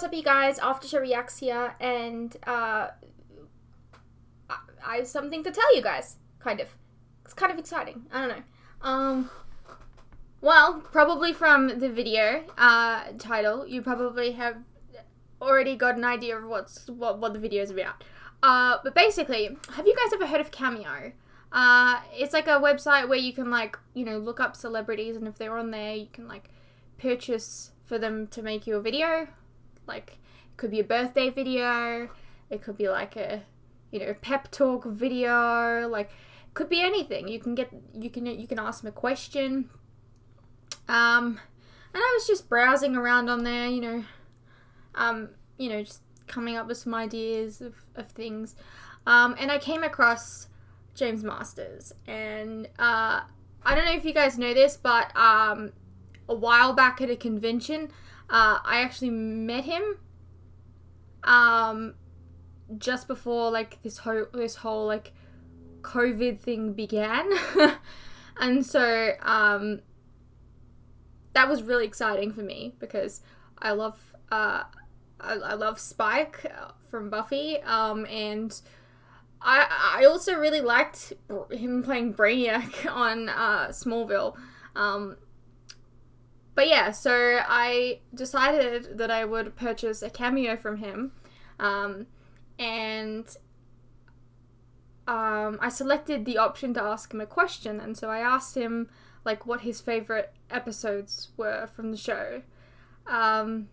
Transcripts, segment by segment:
up, you guys? After Show Reacts here, and I have something to tell you guys, kind of. It's kind of exciting. I don't know. Well, probably from the video title, you probably have already got an idea of what the video is about. But basically, have you guys ever heard of Cameo? It's like a website where you can, like, you know, look up celebrities, and if they're on there, you can, like, purchase for them to make you a video. Like, it could be a birthday video, it could be like a, you know, pep talk video, like, it could be anything. You can ask them a question. And I was just browsing around on there, you know, just coming up with some ideas of things. And I came across James Marsters, and I don't know if you guys know this, but a while back at a convention, I actually met him just before, like, this whole like COVID thing began. And so that was really exciting for me because I love Spike from Buffy, and I also really liked him playing Brainiac on Smallville. But yeah, so I decided that I would purchase a cameo from him, and I selected the option to ask him a question, and so I asked him, like, what his favourite episodes were from the show. And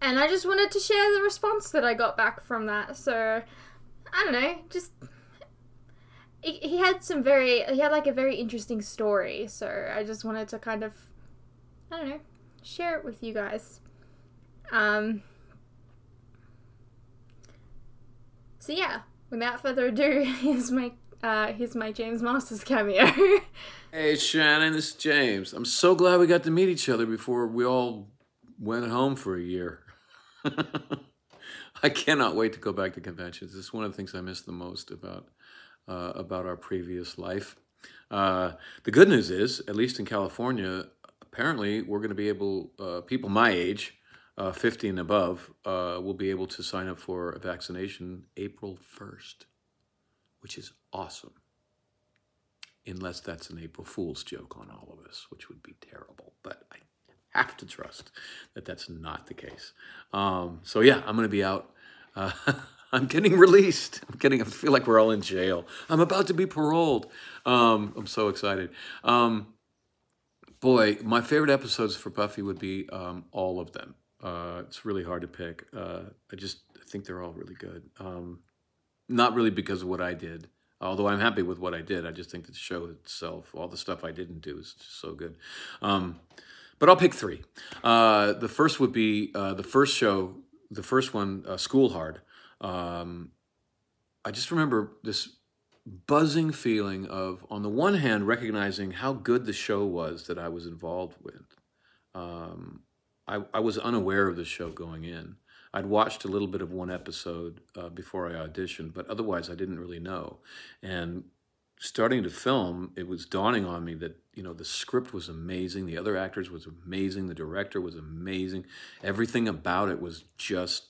I just wanted to share the response that I got back from that. So, I don't know, just, he had like a very interesting story, so I just wanted to kind of, I don't know, share it with you guys. So yeah, without further ado, here's my James Marsters cameo. Hey Shannon, this is James. I'm so glad we got to meet each other before we all went home for a year. I cannot wait to go back to conventions. It's one of the things I miss the most about our previous life. The good news is, at least in California, apparently we're going to be able, people my age, 50 and above, will be able to sign up for a vaccination April 1st, which is awesome. Unless that's an April Fool's joke on all of us, which would be terrible. But I have to trust that that's not the case. So yeah, I'm going to be out. I'm getting released. I feel like we're all in jail. I'm about to be paroled. I'm so excited. Boy, my favorite episodes for Buffy would be all of them. It's really hard to pick. I think they're all really good. Not really because of what I did, although I'm happy with what I did. I just think the show itself, all the stuff I didn't do, is just so good. But I'll pick three. The first would be the first one, School Hard. I just remember this buzzing feeling of, on the one hand, recognizing how good the show was that I was involved with. I was unaware of the show going in. I'd watched a little bit of one episode before I auditioned, but otherwise I didn't really know. And starting to film, it was dawning on me that, you know, the script was amazing, the other actors was amazing, the director was amazing. Everything about it was just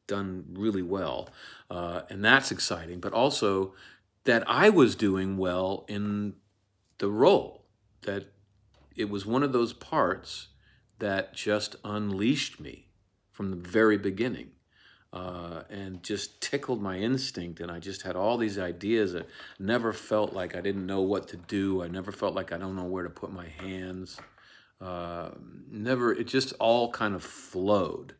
done really well. And that's exciting, but also that I was doing well in the role, that it was one of those parts that just unleashed me from the very beginning, and just tickled my instinct, and I just had all these ideas. That never felt like I didn't know what to do. I never felt like I don't know where to put my hands. It just all kind of flowed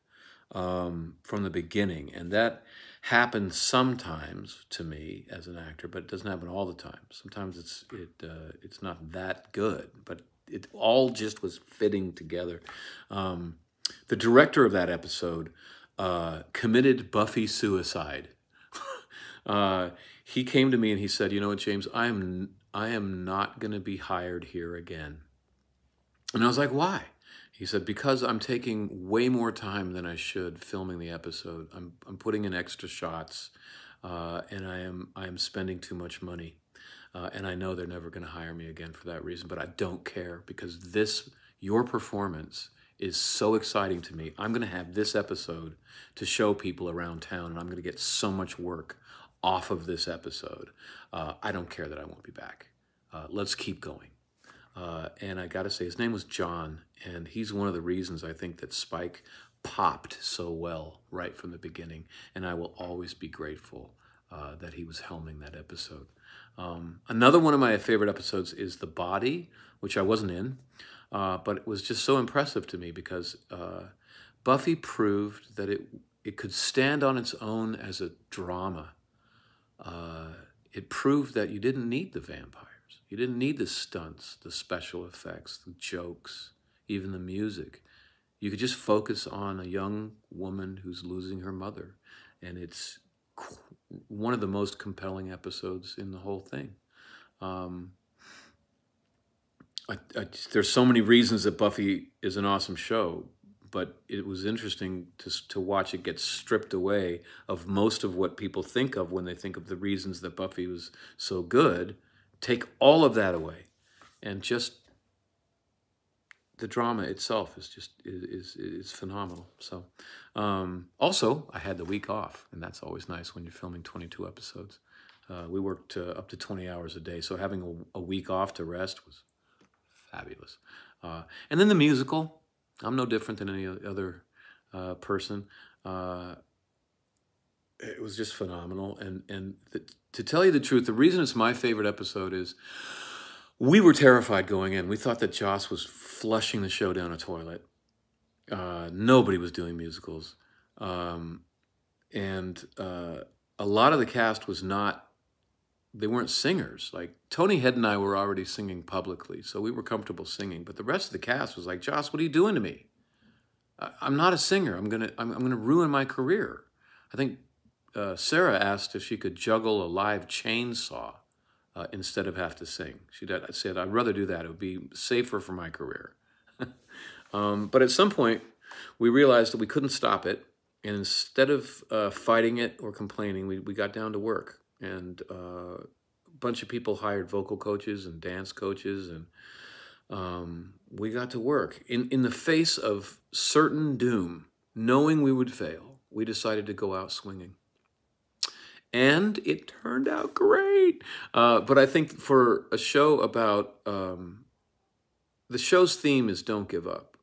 from the beginning, and that happens sometimes to me as an actor, but it doesn't happen all the time. Sometimes it's not that good, but it all just was fitting together. The director of that episode committed Buffy suicide. He came to me and he said, "You know what, James, I am not going to be hired here again." And I was like, "Why?" He said, "Because I'm taking way more time than I should filming the episode. I'm putting in extra shots, and I am spending too much money. And I know they're never going to hire me again for that reason, but I don't care, because your performance is so exciting to me. I'm going to have this episode to show people around town, and I'm going to get so much work off of this episode. I don't care that I won't be back. Let's keep going. And I got to say, his name was John, and he's one of the reasons I think that Spike popped so well right from the beginning, and I will always be grateful that he was helming that episode. Another one of my favorite episodes is The Body, which I wasn't in, but it was just so impressive to me because Buffy proved that it could stand on its own as a drama. It proved that you didn't need the vampires. You didn't need the stunts, the special effects, the jokes, even the music. You could just focus on a young woman who's losing her mother, and it's one of the most compelling episodes in the whole thing. There's so many reasons that Buffy is an awesome show, but it was interesting to watch it get stripped away of most of what people think of when they think of the reasons that Buffy was so good. Take all of that away, and just the drama itself is phenomenal. So, also I had the week off, and that's always nice when you're filming 22 episodes. We worked up to 20 hours a day, so having a week off to rest was fabulous. And then the musical, I'm no different than any other person. It was just phenomenal, and to tell you the truth, the reason it's my favorite episode is we were terrified going in. We thought that Joss was flushing the show down a toilet. Nobody was doing musicals. And a lot of the cast was they weren't singers. Like, Tony Head and I were already singing publicly, so we were comfortable singing. But the rest of the cast was like, Joss, what are you doing to me? I'm not a singer. I'm gonna ruin my career. I think Sarah asked if she could juggle a live chainsaw instead of have to sing. She said, I'd rather do that. It would be safer for my career. But at some point, we realized that we couldn't stop it. And instead of fighting it or complaining, we got down to work. And a bunch of people hired vocal coaches and dance coaches. And we got to work. In the face of certain doom, knowing we would fail, we decided to go out swinging. And it turned out great. But I think for a show about, the show's theme is don't give up.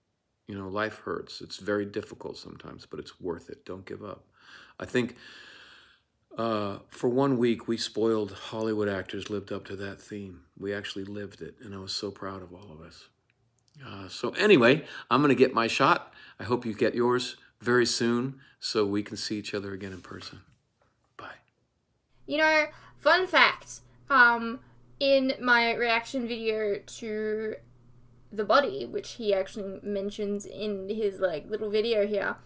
You know, life hurts. It's very difficult sometimes, but it's worth it. Don't give up. I think for 1 week, we spoiled Hollywood actors lived up to that theme. We actually lived it, and I was so proud of all of us. So anyway, I'm going to get my shot. I hope you get yours very soon so we can see each other again in person. You know, fun fact, in my reaction video to The Body, which he actually mentions in his, like, little video here,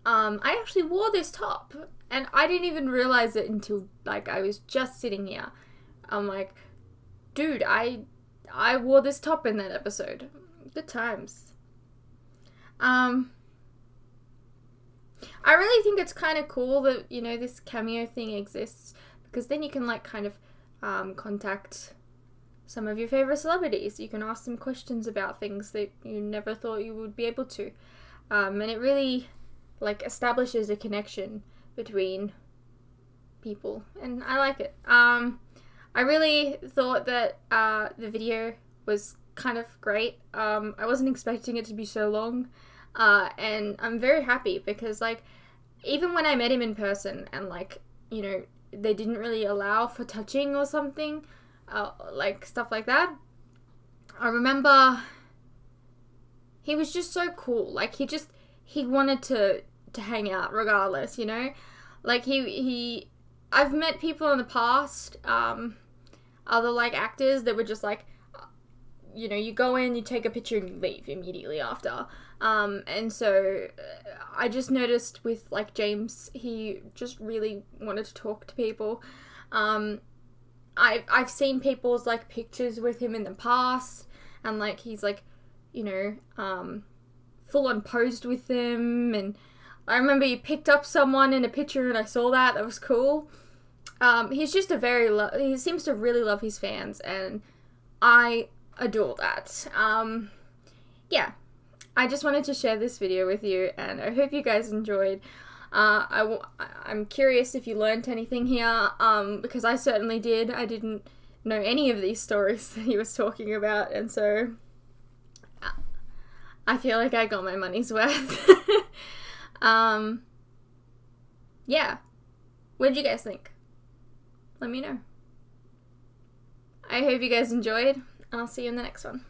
I actually wore this top, and I didn't even realize it until, like, I was just sitting here. I'm like, dude, I wore this top in that episode. Good times. I really think it's kind of cool that, you know, this cameo thing exists, because then you can, like, kind of contact some of your favorite celebrities. You can ask them questions about things that you never thought you would be able to. And it really, like, establishes a connection between people. And I like it. I really thought that the video was kind of great. I wasn't expecting it to be so long. And I'm very happy because, like, even when I met him in person and, like, you know, they didn't really allow for touching or something, like stuff like that. I remember he was just so cool. Like, he wanted to hang out regardless, you know? Like, I've met people in the past, other, like, actors that were just like, you know, you go in, you take a picture and you leave immediately after. And so I just noticed with, like, James, he just really wanted to talk to people. I've seen people's, like, pictures with him in the past, and, like, he's, like, you know, full on posed with them, and I remember he picked up someone in a picture and I saw that. That was cool. He's just he seems to really love his fans, and I adore that. Yeah. I just wanted to share this video with you, and I hope you guys enjoyed. I'm curious if you learned anything here, because I certainly did. I didn't know any of these stories that he was talking about, and so I feel like I got my money's worth. Yeah. What did you guys think? Let me know. I hope you guys enjoyed, and I'll see you in the next one.